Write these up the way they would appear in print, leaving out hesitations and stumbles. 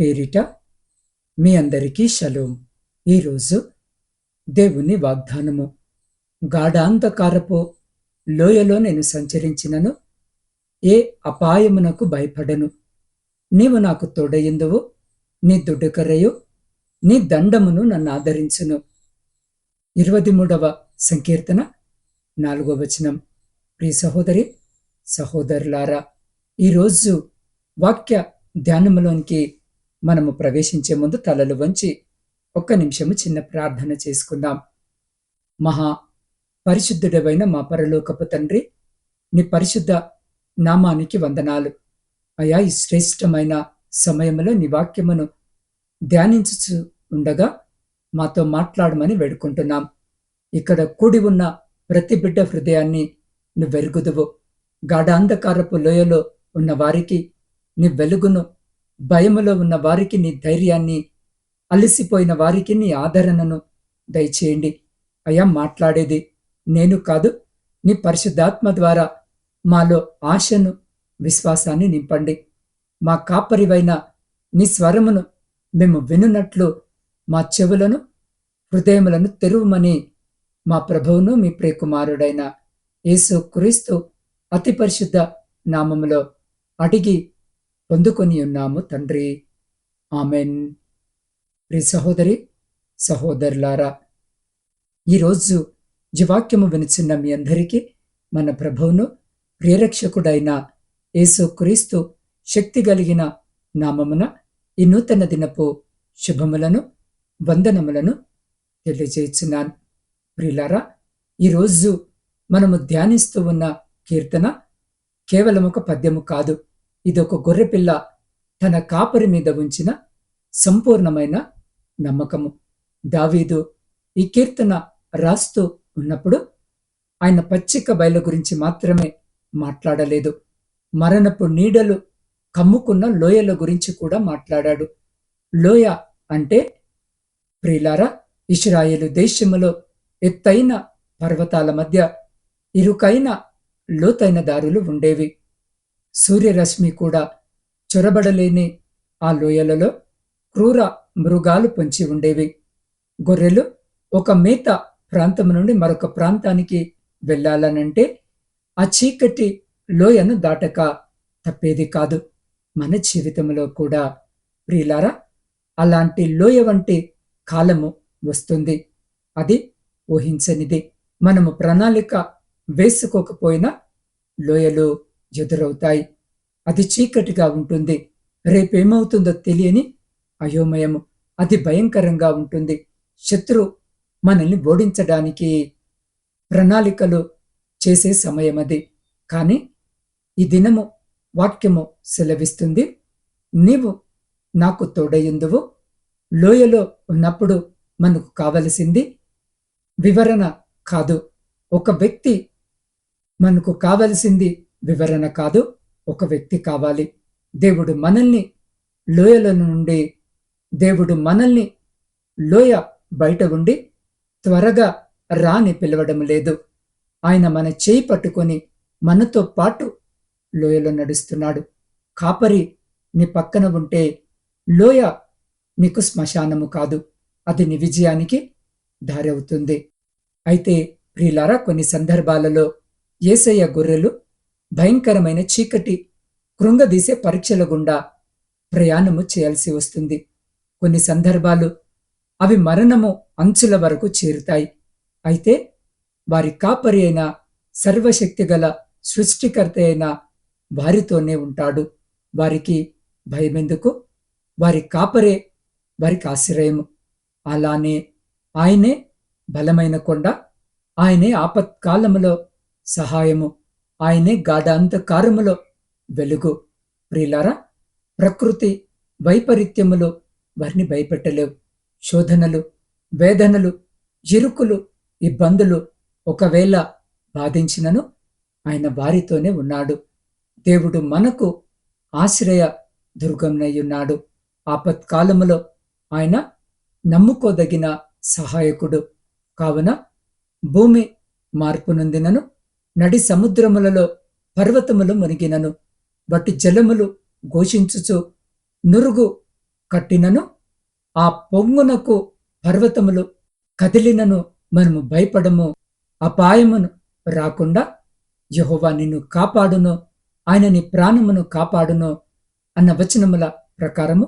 పేరిట మీ అందరికీ షలోం. ఈరోజు దేవుని వాగ్దానము. గాఢాంధకారపు లోయలో నేను సంచరించినను ఏ అపాయమునకు భయపడను. నీవు నాకు తోడయిందువు, నీ దుడ్డుకర్రయు నీ దండమును నన్ను ఆదరించును. 23వ సంకీర్తన 4వ వచనం. ప్రియ సహోదరి సహోదరులారా, ఈరోజు వాక్య ధ్యానములోనికి మనము ప్రవేశించే ముందు తలలు వంచి ఒక్క నిమిషము చిన్న ప్రార్థన చేసుకుందాం. మహా పరిశుద్ధుడవైన మా పరలోకపు తండ్రి, నీ పరిశుద్ధ నామానికి వందనాలు అయా. ఈ శ్రేష్టమైన సమయంలో నీ వాక్యమును ధ్యానించుచు ఉండగా మాతో మాట్లాడమని వేడుకుంటున్నాం. ఇక్కడ కూడి ఉన్న ప్రతి బిడ్డ హృదయాన్ని నువ్వెరుగుదువు. గాఢాంధకారపు లోయలో ఉన్న వారికి నీ వెలుగును, భయములో ఉన్న వారికి నీ ధైర్యాన్ని, అలసిపోయిన వారికి నీ ఆదరణను దయచేయండి అయ్యా. మాట్లాడేది నేను కాదు, నీ పరిశుద్ధాత్మ ద్వారా మాలో ఆశను, విశ్వాసాన్ని నింపండి. మా కాపరివైన నీ స్వరమును మేము వినున్నట్లు మా చెవులను, హృదయములను తెరువమని మా ప్రభువును, మీ ప్రియకుమారుడైన యేసు క్రీస్తు అతి పరిశుద్ధ నామములో అడిగి పొందుకొని ఉన్నాము తండ్రి, ఆమెన్. ప్రియ సహోదరి సహోదరులారా, ఈరోజు జీవాక్యము వినుచున్న మీ అందరికీ మన ప్రభువును, ప్రియరక్షకుడైన యేసు క్రీస్తు శక్తి కలిగిన నామమున ఈ నూతన దినపు శుభములను, వందనములను తెలియజేస్తున్నాను. ప్రియులారా, ఈరోజు మనము ధ్యానిస్తూ ఉన్న కీర్తన కేవలం ఒక పద్యము కాదు. ఇదొక గొర్రెపిల్ల తన కాపరి మీద ఉంచిన సంపూర్ణమైన నమ్మకము. దావీదు ఈ కీర్తన రాస్తూ ఉన్నప్పుడు ఆయన పచ్చిక బయలు గురించి మాత్రమే మాట్లాడలేదు, మరణపు నీడలు కమ్ముకున్న లోయల గురించి కూడా మాట్లాడాడు. లోయ అంటే ప్రియులారా, ఇశ్రాయేలు దేశములో ఎత్తైన పర్వతాల మధ్య ఇరుకైన లోతైన దారులు ఉండేవి. సూర్యరశ్మి కూడా చొరబడలేని ఆ లోయలలో క్రూర మృగాలు పొంచి ఉండేవి. గొర్రెలు ఒక మేత ప్రాంతం నుండి మరొక ప్రాంతానికి వెళ్ళాలనంటే ఆ చీకటి లోయను దాటక తప్పేది కాదు. మన జీవితంలో కూడా ప్రియులారా, అలాంటి లోయ వంటి కాలము వస్తుంది. అది ఊహించనిది. మనము ప్రణాళిక వేసుకోకపోయినా లోయలు ఎదురవుతాయి. అది చీకటిగా ఉంటుంది. రేపేమవుతుందో తెలియని అయోమయము, అది భయంకరంగా ఉంటుంది. శత్రు మనల్ని ఓడించడానికి ప్రణాళికలు చేసే సమయం అది. కానీ ఈ దినము వాక్యము సెలవిస్తుంది, నీవు నాకు తోడయుందువు. లోయలో ఉన్నప్పుడు మనకు కావలసింది వివరణ కాదు. ఒక వ్యక్తి మనకు కావలసింది వివరణ కాదు, ఒక వ్యక్తి కావాలి. దేవుడు మనల్ని లోయ బయట ఉండి త్వరగా రాని పిలవడం లేదు. ఆయన మన చేయి పట్టుకొని మనతో పాటు లోయలో నడుస్తున్నాడు. కాపరి నీ పక్కన ఉంటే లోయ నీకు శ్మశానము కాదు, అది నీ విజయానికి దారి అవుతుంది. అయితే ప్రియులారా, కొన్ని సందర్భాలలో యేసయ్య గొర్రెలు భయంకరమైన చీకటి కృంగదీసే పరీక్షల గుండా ప్రయాణము చేయాల్సి వస్తుంది. కొన్ని సందర్భాలు అవి మరణము అంచుల వరకు చేరుతాయి. అయితే వారి కాపరి అయిన సర్వశక్తి గల సృష్టికర్త అయిన వారితోనే ఉంటాడు. వారికి భయమెందుకు? వారి కాపరే వారికి ఆశ్రయము. అలానే ఆయనే బలమైన కొండ, ఆయనే ఆపత్కాలములో సహాయము, ఆయనే గాఢాంధకారములో వెలుగు. ప్రియులారా, ప్రకృతి వైపరీత్యములు వారిని భయపెట్టలేవు. శోధనలు, వేదనలు, ఇరుకులు, ఇబ్బందులు ఒకవేళ బాధించినను ఆయన వారితోనే ఉన్నాడు. దేవుడు మనకు ఆశ్రయ దుర్గంనయ్యున్నాడు. ఆపత్కాలములో ఆయన నమ్ముకోదగిన సహాయకుడు. కావున భూమి మార్పు నొందినను, నడి సముద్రములలో పర్వతములు మునిగినను, వాటి జలములు ఘోషించుచు నురుగు కట్టినను, ఆ పొంగునకు పర్వతములు కదిలినను మనము భయపడము. అపాయమును రాకుండా యెహోవా నిన్ను కాపాడును, ఆయన నీ ప్రాణమును కాపాడును అన్న వచనముల ప్రకారము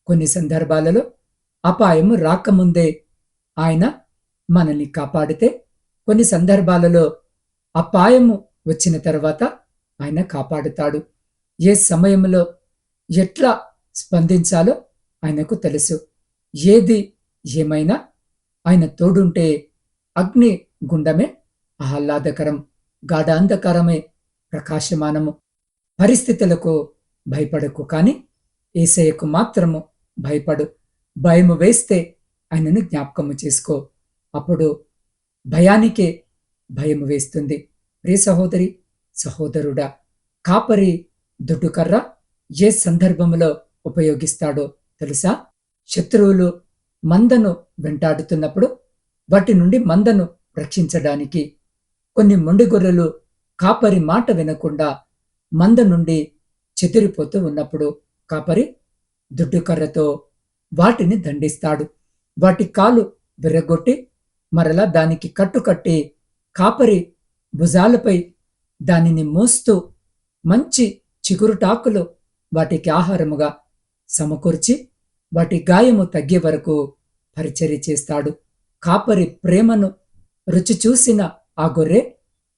కొన్ని సందర్భాలలో అపాయము రాకముందే ఆయన మనల్ని కాపాడితే, కొన్ని సందర్భాలలో అపాయము వచ్చిన తర్వాత ఆయన కాపాడుతాడు. ఏ సమయంలో ఎట్లా స్పందించాలో ఆయనకు తెలుసు. ఏది ఏమైనా ఆయన తోడుంటే అగ్ని గుండమే ఆహ్లాదకరం, గాఢాంధకారమే ప్రకాశమానము. పరిస్థితులకు భయపడకు, కాని యేసయ్యకు మాత్రము భయపడు. భయము వేస్తే ఆయనను జ్ఞాపకము చేసుకో, అప్పుడు భయానికే భయము వేస్తుంది. ప్రియ సహోదరి, సహోదరుడా, కాపరి దుడ్డుకర్ర ఏ సందర్భంలో ఉపయోగిస్తాడో తెలుసా? శత్రువులు మందను వెంటాడుతున్నప్పుడు వాటి నుండి మందను రక్షించడానికి. కొన్ని మొండి గొర్రెలు కాపరి మాట వినకుండా మంద నుండి చెదిరిపోతూ ఉన్నప్పుడు కాపరి దుడ్డుకర్రతో వాటిని దండిస్తాడు. వాటి కాలు విరగొట్టి మరలా దానికి కట్టుకట్టి కాపరి భుజాలపై దానిని మోస్తూ మంచి చిగురుటాకులు వాటికి ఆహారముగా సమకూర్చి వాటి గాయము తగ్గే వరకు పరిచర్య చేస్తాడు. కాపరి ప్రేమను రుచి చూసిన ఆ గొర్రె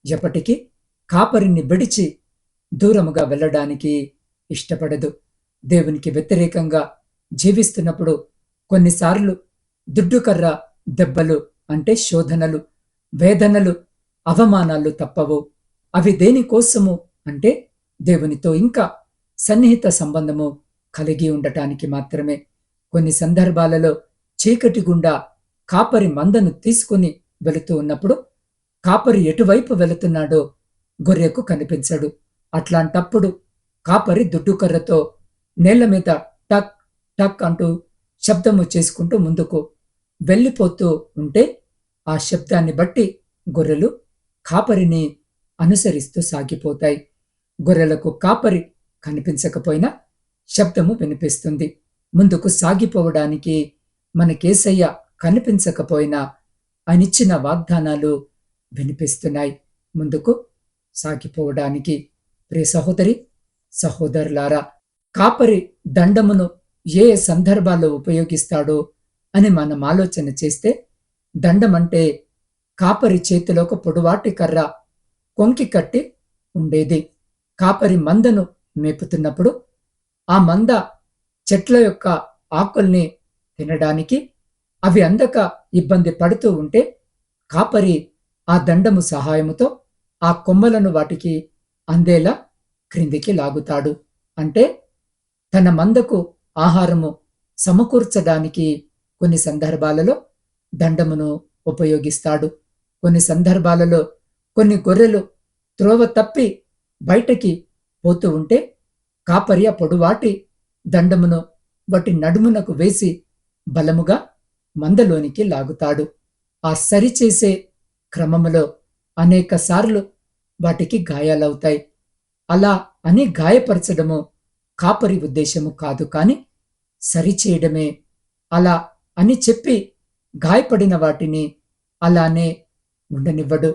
ఎప్పటికీ కాపరిని విడిచి దూరముగా వెళ్ళడానికి ఇష్టపడదు. దేవునికి వ్యతిరేకంగా జీవిస్తున్నప్పుడు కొన్నిసార్లు దుడ్డుకర్ర దెబ్బలు అంటే శోధనలు, వేదనలు, అవమానాలు తప్పవు. అవి దేనికోసము అంటే దేవునితో ఇంకా సన్నిహిత సంబంధము కలిగి ఉండటానికి మాత్రమే. కొన్ని సందర్భాలలో చీకటి గుండా కాపరి మందను తీసుకుని వెళుతూ ఉన్నప్పుడు కాపరి ఎటువైపు వెళుతున్నాడో గొర్రెకు కనిపించడు. అట్లాంటప్పుడు కాపరి దుడ్డుకర్రతో నేల మీద టక్ టక్ అంటూ శబ్దము చేసుకుంటూ ముందుకు వెళ్ళిపోతూ ఉంటే ఆ శబ్దాన్ని బట్టి గొర్రెలు కాపరిని అనుసరిస్తూ సాగిపోతాయి. గొర్రెలకు కాపరి కనిపించకపోయినా శబ్దము వినిపిస్తుంది. ముందుకు సాగిపోవడానికి మనకేసయ్య కనిపించకపోయినా ఆయనిచ్చిన వాగ్దానాలు వినిపిస్తున్నాయి ముందుకు సాగిపోవడానికి. ప్రియ సహోదరి, సహోదరులారా, కాపరి దండమును ఏ సందర్భాల్లో ఉపయోగిస్తాడో అని మనం ఆలోచన చేస్తే, దండమంటే కాపరి చేతిలో ఒక పొడువాటి కర్ర కొంకి కట్టి ఉండేది. కాపరి మందను మేపుతున్నప్పుడు ఆ మంద చెట్ల యొక్క ఆకుల్ని తినడానికి అవి అందక ఇబ్బంది పడుతూ ఉంటే కాపరి ఆ దండము సహాయముతో ఆ కొమ్మలను వాటికి అందేలా క్రిందికి లాగుతాడు. అంటే తన మందకు ఆహారము సమకూర్చడానికి కొన్ని సందర్భాలలో దండమును ఉపయోగిస్తాడు. కొన్ని సందర్భాలలో కొన్ని గొర్రెలు త్రోవ తప్పి బయటకి పోతూ ఉంటే కాపరి ఆ పొడువాటి దండమును వాటి నడుమునకు వేసి బలముగా మందలోనికి లాగుతాడు. ఆ సరిచేసే క్రమములో అనేక సార్లు వాటికి గాయాలవుతాయి. అలా అని గాయపరచడము కాపరి ఉద్దేశము కాదు, కాని సరిచేయడమే. అలా అని చెప్పి గాయపడిన వాటిని అలానే ఉండనివ్వడు,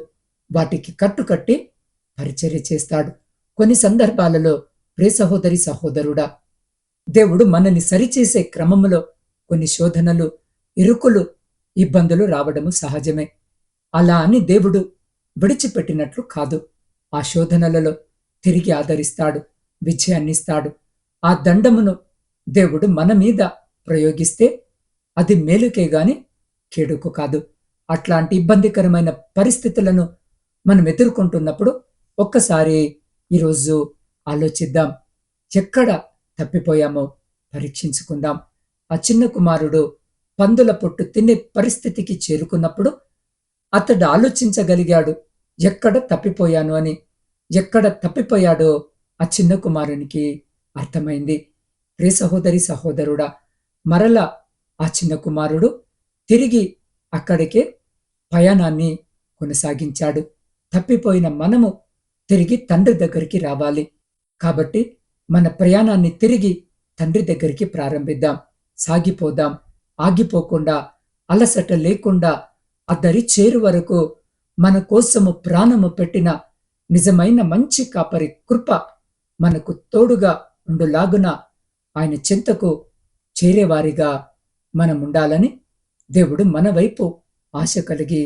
వాటికి కట్టుకట్టి పరిచర్య చేస్తాడు. కొన్ని సందర్భాలలో ప్రియ సహోదరి, సహోదరుడా, దేవుడు మనల్ని సరిచేసే క్రమములో కొన్ని శోధనలు, ఇరుకులు, ఇబ్బందులు రావడము సహజమే. అలా అని దేవుడు విడిచిపెట్టినట్లు కాదు. ఆ శోధనలలో తిరిగి ఆదరిస్తాడు, విజయాన్నిస్తాడు. ఆ దండమును దేవుడు మన మీద ప్రయోగిస్తే అది మేలుకే గాని కీడుకు కాదు. అట్లాంటి ఇబ్బందికరమైన పరిస్థితులను మనం ఎదుర్కొంటున్నప్పుడు ఒక్కసారి ఈరోజు ఆలోచిద్దాం. ఎక్కడ తప్పిపోయామో పరీక్షించుకుందాం. ఆ చిన్న కుమారుడు పందుల పొట్టు తినే పరిస్థితికి చేరుకున్నప్పుడు అతడు ఆలోచించగలిగాడు, ఎక్కడ తప్పిపోయాను అని. ఎక్కడ తప్పిపోయాడో ఆ చిన్న కుమారునికి అర్థమైంది. ప్రియ సహోదరి, సహోదరుడా, మరలా ఆ చిన్న కుమారుడు తిరిగి అక్కడికే పయనాన్ని కొనసాగించాడు. తప్పిపోయిన మనము తిరిగి తండ్రి దగ్గరికి రావాలి. కాబట్టి మన ప్రయాణాన్ని తిరిగి తండ్రి దగ్గరికి ప్రారంభిద్దాం. సాగిపోదాం. ఆగిపోకుండా, అలసట లేకుండా ఆ దరి చేరు వరకు మన కోసము ప్రాణము పెట్టిన నిజమైన మంచి కాపరి కృప మనకు తోడుగా ఉండులాగున ఆయన చింతకు చేరేవారిగా మనముండాలని దేవుడు మన వైపు ఆశ కలిగి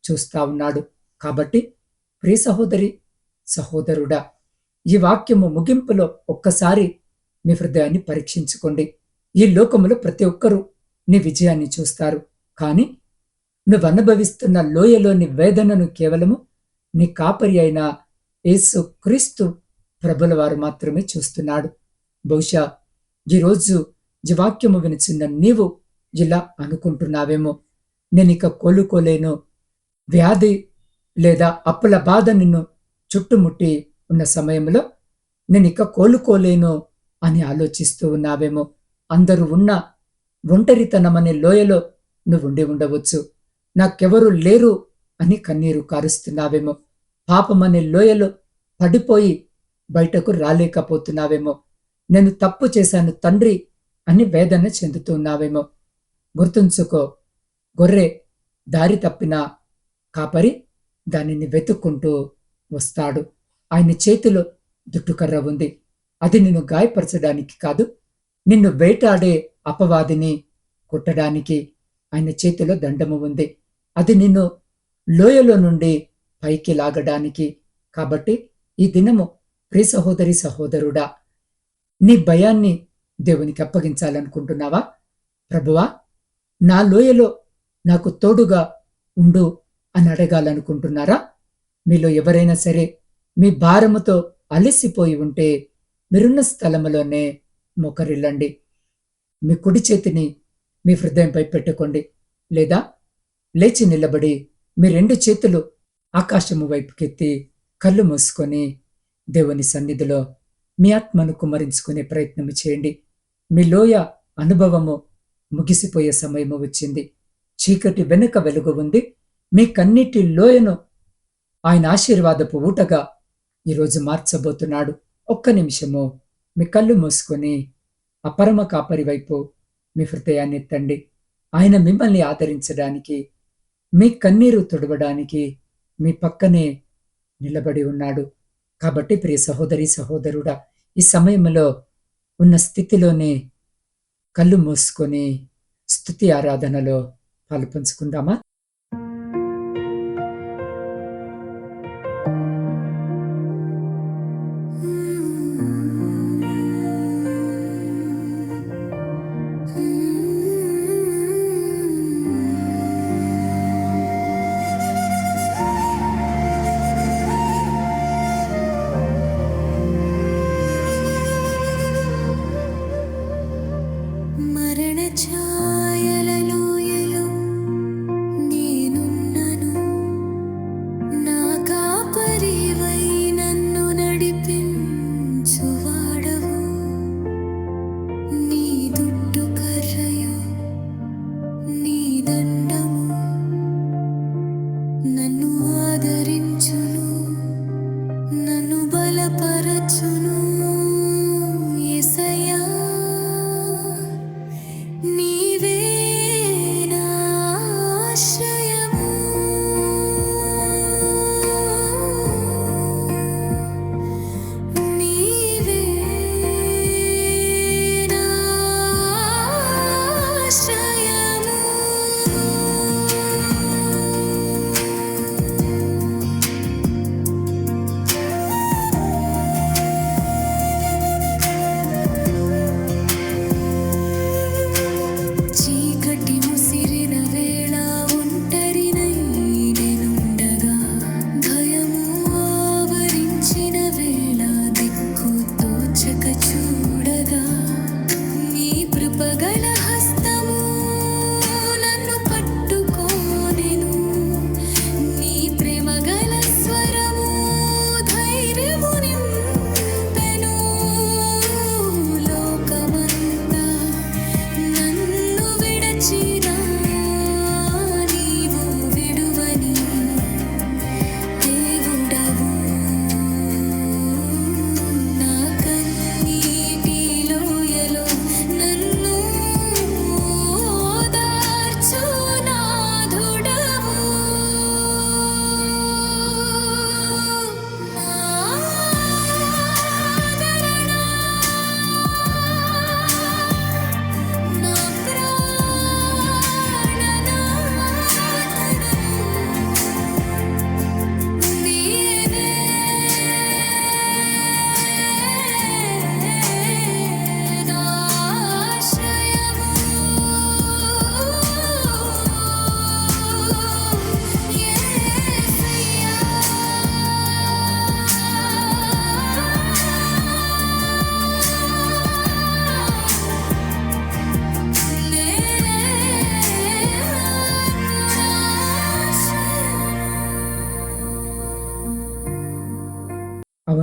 చూస్తా ఉన్నాడు. కాబట్టి ప్రియ సహోదరి, సహోదరుడా, ఈ వాక్యము ముగింపులో ఒక్కసారి మీ హృదయాన్ని పరీక్షించుకోండి. ఈ లోకములో ప్రతి ఒక్కరూ నీ విజయాన్ని చూస్తారు, కానీ నువ్వు అనుభవిస్తున్న లోయలోని వేదనను కేవలము నీ కాపరి అయిన యేసు క్రీస్తు ప్రభుల వారు మాత్రమే చూస్తున్నాడు. బహుశా ఈరోజు ఈ వాక్యము వినిచిన్న నీవు ఇలా అనుకుంటున్నావేమో, నేనిక కోలుకోలేను, వ్యాధి లేదా అప్పుల బాధ నిన్ను చుట్టుముట్టి ఉన్న సమయంలో నేనిక కోలుకోలేను అని ఆలోచిస్తూ ఉన్నావేమో. అందరూ ఉన్న ఒంటరితనమనే లోయలో నువ్వు ఉండి ఉండవచ్చు. నాకెవరూ లేరు అని కన్నీరు కారుస్తున్నావేమో. పాపమనే లోయలో పడిపోయి బయటకు రాలేకపోతున్నావేమో. నేను తప్పు చేశాను తండ్రి అని వేదన చెందుతున్నావేమో. గుర్తుంచుకో, గొర్రె దారి తప్పిన కాపరి దానిని వెతుక్కుంటూ వస్తాడు. ఆయన చేతిలో దుట్టుకర్ర ఉంది. అది నిన్ను గాయపరచడానికి కాదు, నిన్ను వేటాడే అపవాదిని కొట్టడానికి ఆయన చేతిలో దండము ఉంది. అది నిన్ను లోయలో నుండి పైకి లాగడానికి. కాబట్టి ఈ దినము ప్రియ సహోదరి, సహోదరుడా, నీ భయాన్ని దేవునికి అప్పగించాలనుకుంటున్నావా? ప్రభువా, నా లోయలో నాకు తోడుగా ఉండు అని అడగాలనుకుంటున్నారా? మీలో ఎవరైనా సరే మీ భారముతో అలసిపోయి ఉంటే మీరున్న స్థలములోనే మోకరిల్లండి. మీ కుడి చేతిని మీ హృదయంపై పెట్టుకోండి, లేదా లేచి నిలబడి మీ 2 చేతులు ఆకాశము వైపుకెత్తి కళ్ళు మూసుకొని దేవుని సన్నిధిలో మీ ఆత్మను కుమ్మరించుకునే ప్రయత్నం చేయండి. మీ లోయ అనుభవము ముగిసిపోయే సమయము వచ్చింది. చీకటి వెనుక వెలుగు ఉంది. మీ కన్నీటి లోయను ఆయన ఆశీర్వాదపు ఊటగా ఈరోజు మార్చబోతున్నాడు. ఒక్క నిమిషము మీ కళ్ళు మూసుకొని ఆ పరమ కాపరి వైపు మీ హృదయాన్ని ఎత్తండి. ఆయన మిమ్మల్ని ఆదరించడానికి, మీ కన్నీరు తుడవడానికి మీ పక్కనే నిలబడి ఉన్నాడు. కాబట్టి ప్రియ సహోదరి, సహోదరుడా, ఈ సమయంలో ఉన్న స్థితిలోనే కళ్ళు మూసుకొని స్తుతి ఆరాధనలో పాలుపంచుకుందామా?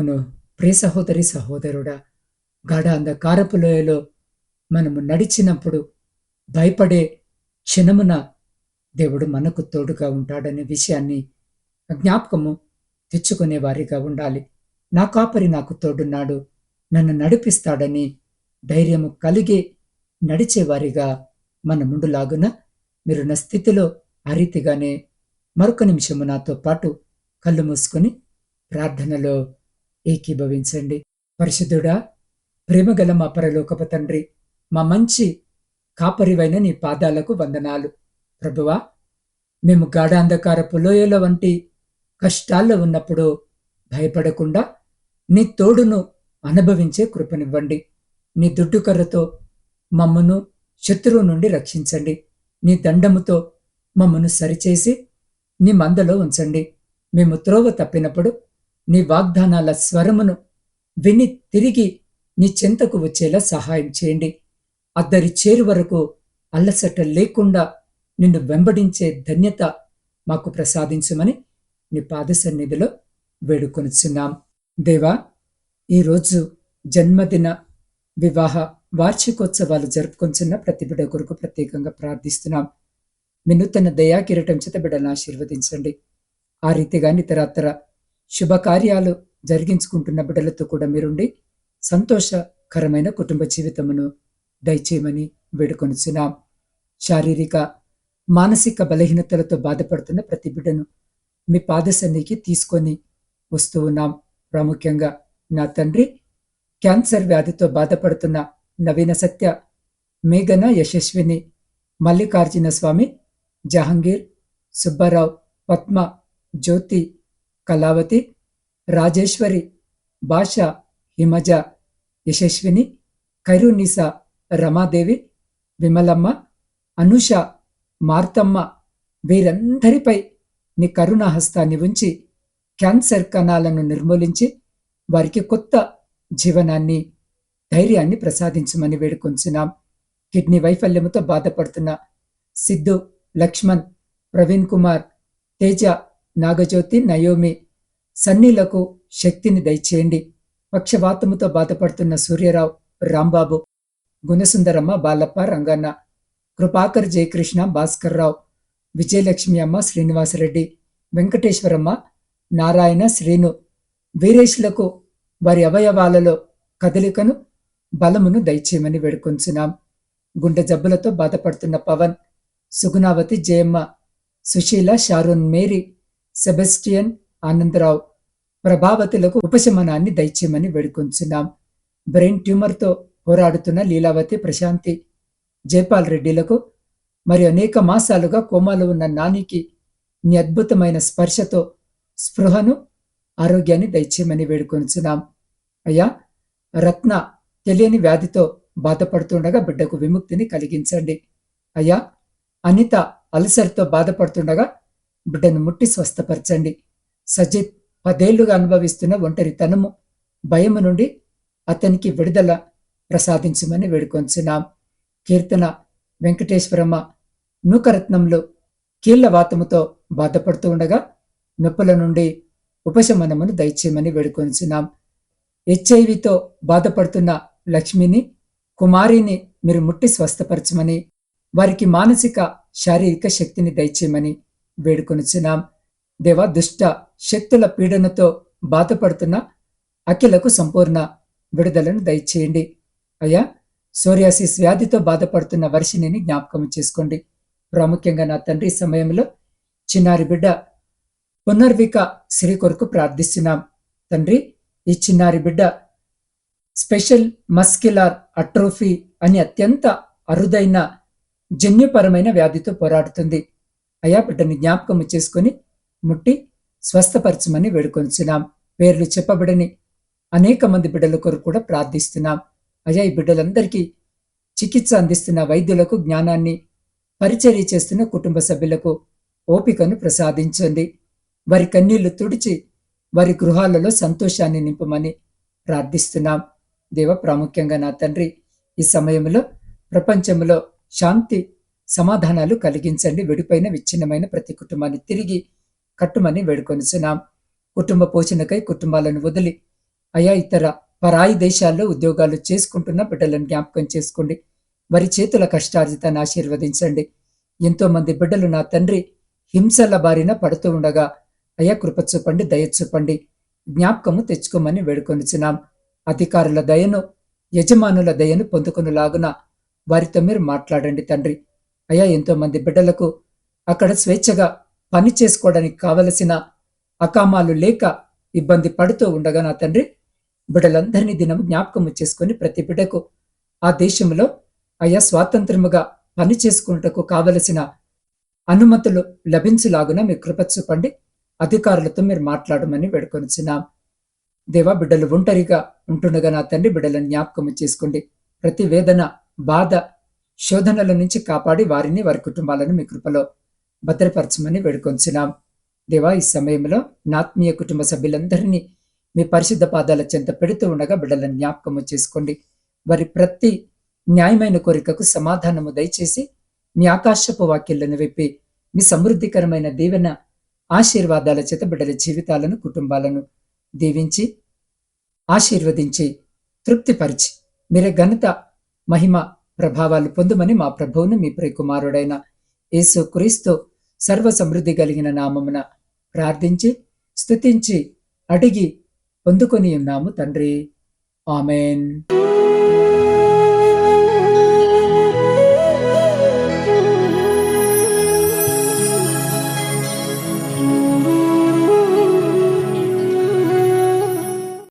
అవును, ప్రియ సహోదరి సహోదరుడా, గాఢ అంధకారపు లోయలో మనము నడిచినప్పుడు భయపడే క్షణమున దేవుడు మనకు తోడుగా ఉంటాడనే విషయాన్ని జ్ఞాపకము తెచ్చుకునే వారిగా ఉండాలి. నా కాపరి నాకు తోడున్నాడు, నన్ను నడిపిస్తాడని ధైర్యము కలిగి నడిచేవారిగా మన ముందులాగున మీరున్న స్థితిలో ఆ రీతిగానే మరొక నిమిషము నాతో పాటు కళ్ళు మూసుకొని ప్రార్థనలో ఏకీభవించండి. పరిశుద్ధుడా, ప్రేమగల మా పరలోకపు తండ్రి, మా మంచి కాపరివైన నీ పాదాలకు వందనాలు. ప్రభువా, మేము గాఢాంధకారపు లోయల వంటి కష్టాల్లో ఉన్నప్పుడు భయపడకుండా నీ తోడును అనుభవించే కృపనివ్వండి. నీ దుడ్డు కర్రతో మమ్మను శత్రువు నుండి రక్షించండి. నీ దండముతో మమ్మను సరిచేసి నీ మందలో ఉంచండి. మేము త్రోవ తప్పినప్పుడు నీ వాగ్దానాల స్వరమును విని తిరిగి నీ చెంతకు వచ్చేలా సహాయం చేయండి. అద్దరి చేరు వరకు అల్లసట లేకుండా నిన్ను వెంబడించే ధన్యత మాకు ప్రసాదించమని నీ పాద సన్నిధిలో వేడుకొనుచున్నాం. దేవా, ఈరోజు జన్మదిన వివాహ వార్షికోత్సవాలు జరుపుకొంచున్న ప్రతి బిడ్డ కొరకు ప్రత్యేకంగా ప్రార్థిస్తున్నాం. మీ నూతన దయా కిరీటం చేత బిడ్డలను ఆశీర్వదించండి. ఆ రీతిగా ఇతరత్ర శుభకార్యాలు జరిగించుకుంటున్న బిడ్డలతో కూడా మీరుండి సంతోషకరమైన కుటుంబ జీవితమును దయచేయమని వేడుకొనుచున్నాం. శారీరక మానసిక బలహీనతలతో బాధపడుతున్న ప్రతి బిడ్డను మీ పాద సన్నిధికి తీసుకొని వస్తూ ఉన్నాం. ప్రాముఖ్యంగా నా తండ్రి, క్యాన్సర్ వ్యాధితో బాధపడుతున్న నవీన సత్య, మేఘన, యశస్విని, మల్లికార్జున స్వామి, జహంగీర్, సుబ్బారావు, పద్మ, జ్యోతి, కళావతి, రాజేశ్వరి, భాష, హిమజ, యశస్విని, ఖైరునిసా, రమాదేవి, విమలమ్మ, అనుష, మార్తమ్మ, వీరందరిపై నీ కరుణా హస్తాన్ని ఉంచి క్యాన్సర్ కణాలను నిర్మూలించి వారికి కొత్త జీవనాన్ని, ధైర్యాన్ని ప్రసాదించమని వేడుకొంచున్నాం. కిడ్నీ వైఫల్యముతో బాధపడుతున్న సిద్ధు, లక్ష్మణ్, ప్రవీణ్ కుమార్, తేజ, నాగజ్యోతి, నయోమి, సన్నీలకు శక్తిని దయచేయండి. పక్షవాతముతో బాధపడుతున్న సూర్యరావు, రాంబాబు, గుణసుందరమ్మ, బాలప్ప, రంగన్న, కృపాకర్, జయకృష్ణ, భాస్కర్ రావు, విజయలక్ష్మి అమ్మ, శ్రీనివాసరెడ్డి, వెంకటేశ్వరమ్మ, నారాయణ, శ్రీను, వీరేష్లకు వారి అవయవాలలో కదలికను, బలమును దయచేయమని వేడుకొంచున్నాం. గుండె జబ్బులతో బాధపడుతున్న Pavan, Sugunavathi, Jayamma, Sushila, Sharon, Mary, Sebastian, Anandarao, ప్రభావతులకు ఉపశమనాన్ని దయచేయమని వేడుకొంచున్నాం. బ్రెయిన్ ట్యూమర్తో పోరాడుతున్న లీలావతి, ప్రశాంతి, జైపాల్ రెడ్డిలకు, మరి అనేక మాసాలుగా కోమాలో ఉన్న నానికి నీ అద్భుతమైన స్పర్శతో స్పృహను, ఆరోగ్యాన్ని దయచేయమని వేడుకొంచున్నాం. అయ్యా, రత్న తెలియని వ్యాధితో బాధపడుతుండగా బిడ్డకు విముక్తిని కలిగించండి. అయ్యా, అనిత అల్సర్తో బాధపడుతుండగా బిడ్డను ముట్టి స్వస్థపరచండి. సజిత్ 10 ఏళ్లుగా అనుభవిస్తున్న ఒంటరితనము, భయము నుండి అతనికి విడుదల ప్రసాదించమని వేడుకొంచున్నాం. కీర్తన, వెంకటేశ్వరమ్మ, నూకరత్నంలో కీళ్లవాతముతో బాధపడుతూ ఉండగా నొప్పుల నుండి ఉపశమనమును దయచేయమని వేడుకొంచున్నాం. హెచ్ఐవితో బాధపడుతున్న లక్ష్మిని, కుమారిని మీరు ముట్టి స్వస్థపరచమని, వారికి మానసిక, శారీరక శక్తిని దయచేయమని వేడుకొనుచున్నాం. దేవా, దుష్ట శక్తుల పీడనతో బాధపడుతున్న అఖిలకు సంపూర్ణ విడుదలను దయచేయండి. అయ్యా, సోరియాసిస్ వ్యాధితో బాధపడుతున్న వర్షిణిని జ్ఞాపకం చేసుకోండి. ప్రాముఖ్యంగా నా తండ్రి, సమయంలో చిన్నారి బిడ్డ పునర్విక శ్రీ కొరకు ప్రార్థిస్తున్నాం. తండ్రి, ఈ చిన్నారి బిడ్డ స్పెషల్ మస్క్యులార్ అట్రోఫీ అని అత్యంత అరుదైన జన్యుపరమైన వ్యాధితో పోరాడుతుంది. అయా, బిడ్డని జ్ఞాపకం చేసుకుని ముట్టి స్వస్థపరచమని వేడుకొంచున్నాం. పేర్లు చెప్పబడని అనేక మంది బిడ్డల కొరకు కూడా ప్రార్థిస్తున్నాం. అయ్యా, ఈ బిడ్డలందరికీ చికిత్స అందిస్తున్న వైద్యులకు జ్ఞానాన్ని, పరిచర్య చేస్తున్న కుటుంబ సభ్యులకు ఓపికను ప్రసాదించండి. వారి కన్నీళ్లు తుడిచి వారి గృహాలలో సంతోషాన్ని నింపమని ప్రార్థిస్తున్నాం. దేవ, ప్రాముఖ్యంగా నా తండ్రి, ఈ సమయంలో ప్రపంచంలో శాంతి సమాధానాలు కలిగించండి. విడిపోయిన విచ్ఛిన్నమైన ప్రతి కుటుంబాన్ని తిరిగి కట్టుమని వేడుకొనిచున్నాం. కుటుంబ పోషణకై కుటుంబాలను వదిలి అయా ఇతర పరాయి దేశాల్లో ఉద్యోగాలు చేసుకుంటున్న బిడ్డలను జ్ఞాపకం చేసుకోండి. వారి చేతుల కష్టార్జితాన్ని ఆశీర్వదించండి. ఎంతో మంది బిడ్డలు నా తండ్రి హింసల బారిన పడుతూ ఉండగా అయా కృప చూపండి, దయ చూపండి, జ్ఞాపకము తెచ్చుకోమని వేడుకొనుచున్నాం. అధికారుల దయను, యజమానుల దయను పొందుకునేలాగున వారితో మీరు మాట్లాడండి తండ్రి. అయా ఎంతో మంది బిడ్డలకు అక్కడ స్వేచ్ఛగా పని చేసుకోవడానికి కావలసిన అకామాలు లేక ఇబ్బంది పడుతూ ఉండగా నా తండ్రి బిడ్డలందరినీ దినం జ్ఞాపకము చేసుకుని ప్రతి బిడ్డకు ఆ దేశంలో అయా స్వాతంత్రముగా పని చేసుకున్నటకు కావలసిన అనుమతులు లభించులాగున మీరు కృప చూపండి. అధికారులతో మీరు మాట్లాడమని వేడుకొనిచున్నాం. దేవా బిడ్డలు ఒంటరిగా ఉంటుండగా నా తండ్రి బిడ్డలను జ్ఞాపకము చేసుకోండి. ప్రతి వేదన, బాధ, శోధనల నుంచి కాపాడి వారిని, వారి కుటుంబాలను మీ కృపలో భద్రపరచమని వేడుకొంచున్నాం. దేవా ఈ సమయంలో నా ఆత్మీయ కుటుంబ సభ్యులందరినీ మీ పరిశుద్ధ పాదాల చెంత పెడుతూ ఉండగా బిడ్డలను జ్ఞాపకము చేసుకోండి. వారి ప్రతి న్యాయమైన కోరికకు సమాధానము దయచేసి మీ ఆకాశపు వాక్యాలను విప్పి మీ సమృద్ధికరమైన దీవెన ఆశీర్వాదాల చేత బిడ్డల జీవితాలను, కుటుంబాలను దీవించి ఆశీర్వదించి తృప్తిపరిచి మీరే ఘనత, మహిమ, ప్రభావాలు పొందుమని మా ప్రభువును మీ ప్రియకుమారుడైన యేసు క్రీస్తు సర్వ సమృద్ధి కలిగిన నామమున ప్రార్థించి స్తుతించి అడిగి పొందుకొని ఉన్నాము తండ్రి. ఆమెన్.